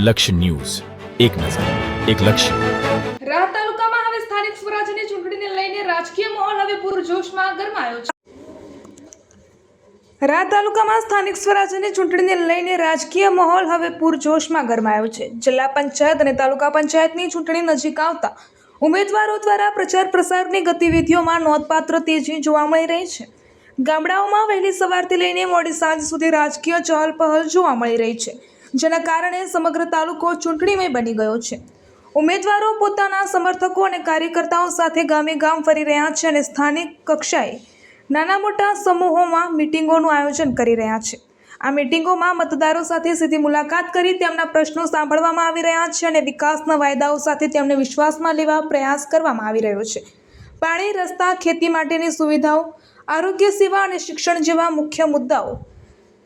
લક્ષ્ય ન્યૂઝ, એક નજર, એક લક્ષ્ય. રાહ તાલુકામાં હવે સ્થાનિક સ્વરાજ્યની ચૂંટણીને લઈને રાજકીય માહોલ હવે પૂરજોશમાં ગરમાયો છે. રાહ તાલુકામાં સ્થાનિક સ્વરાજ્યની ચૂંટણીને લઈને રાજકીય માહોલ હવે પૂરજોશમાં ગરમાયો છે. જિલ્લા પંચાયત અને તાલુકા પંચાયતની ચૂંટણી નજીક આવતા ઉમેદવારો દ્વારા પ્રચાર પ્રસારની ગતિવિધિઓમાં નોંધપાત્ર તેજી જોવા મળી રહી છે. ગામડાઓમાં વહેલી સવારથી લઈને મોડી સાંજ સુધી રાજકીય ચહલપહલ જોવા મળી રહી છે, જેના કારણે સમગ્ર તાલુકો ચૂંટણીમય બની ગયો છે. ઉમેદવારો પોતાના સમર્થકો અને કાર્યકર્તાઓ સાથે ગામે ગામ ફરી રહ્યા છે અને સ્થાનિક કક્ષાએ નાના મોટા સમૂહોમાં મિટિંગોનું આયોજન કરી રહ્યા છે. આ મિટિંગોમાં મતદારો સાથે સીધી મુલાકાત કરી તેમના પ્રશ્નો સાંભળવામાં આવી રહ્યા છે અને વિકાસના વાયદાઓ સાથે તેમને વિશ્વાસમાં લેવા પ્રયાસ કરવામાં આવી રહ્યો છે. પાણી, રસ્તા, ખેતી માટેની સુવિધાઓ, આરોગ્ય સેવા અને શિક્ષણ જેવા મુખ્ય મુદ્દાઓ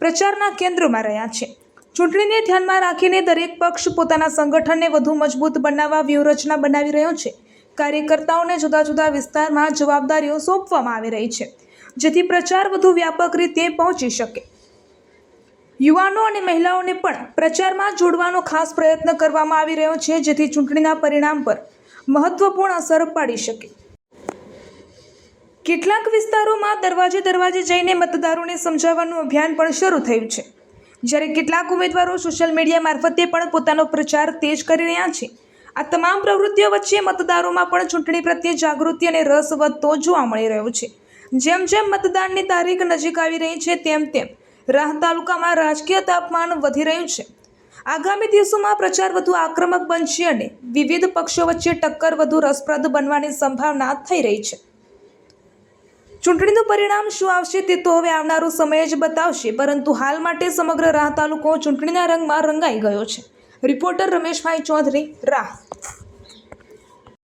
પ્રચારના કેન્દ્રમાં રહ્યા છે. ચૂંટણીને ધ્યાનમાં રાખીને દરેક પક્ષ પોતાના સંગઠનને વધુ મજબૂત બનાવવા વ્યૂહરચના બનાવી રહ્યો છે. કાર્યકર્તાઓને જુદા જુદા વિસ્તારમાં જવાબદારીઓ સોંપવામાં આવી રહી છે, જેથી પ્રચાર વધુ વ્યાપક રીતે પહોંચી શકે. યુવાનો અને મહિલાઓને પણ પ્રચારમાં જોડવાનો ખાસ પ્રયત્ન કરવામાં આવી રહ્યો છે, જેથી ચૂંટણીના પરિણામ પર મહત્વપૂર્ણ અસર પાડી શકે. કેટલાક વિસ્તારોમાં દરવાજે દરવાજે જઈને મતદારોને સમજાવવાનું અભિયાન પણ શરૂ થયું છે, જ્યારે કેટલાક ઉમેદવારો સોશિયલ મીડિયા મારફતે પણ પોતાનો પ્રચાર તેજ કરી રહ્યા છે. આ તમામ પ્રવૃત્તિઓ વચ્ચે મતદારોમાં પણ ચૂંટણી પ્રત્યે જાગૃતિ અને રસ વધતો જોવા મળી રહ્યો છે. જેમ જેમ મતદાનની તારીખ નજીક આવી રહી છે, તેમ તેમ રાહ તાલુકામાં રાજકીય તાપમાન વધી રહ્યું છે. આગામી દિવસોમાં પ્રચાર વધુ આક્રમક બનશે અને વિવિધ પક્ષો વચ્ચે ટક્કર વધુ રસપ્રદ બનવાની સંભાવના થઈ રહી છે. ચૂંટણીનું પરિણામ શું આવશે તે તો હવે આવનારો સમય જ બતાવશે, પરંતુ હાલ માટે સમગ્ર રાહ તાલુકો ચૂંટણીના રંગમાં રંગાઈ ગયો છે. રિપોર્ટર રમેશભાઈ ચૌધરી, રાહ.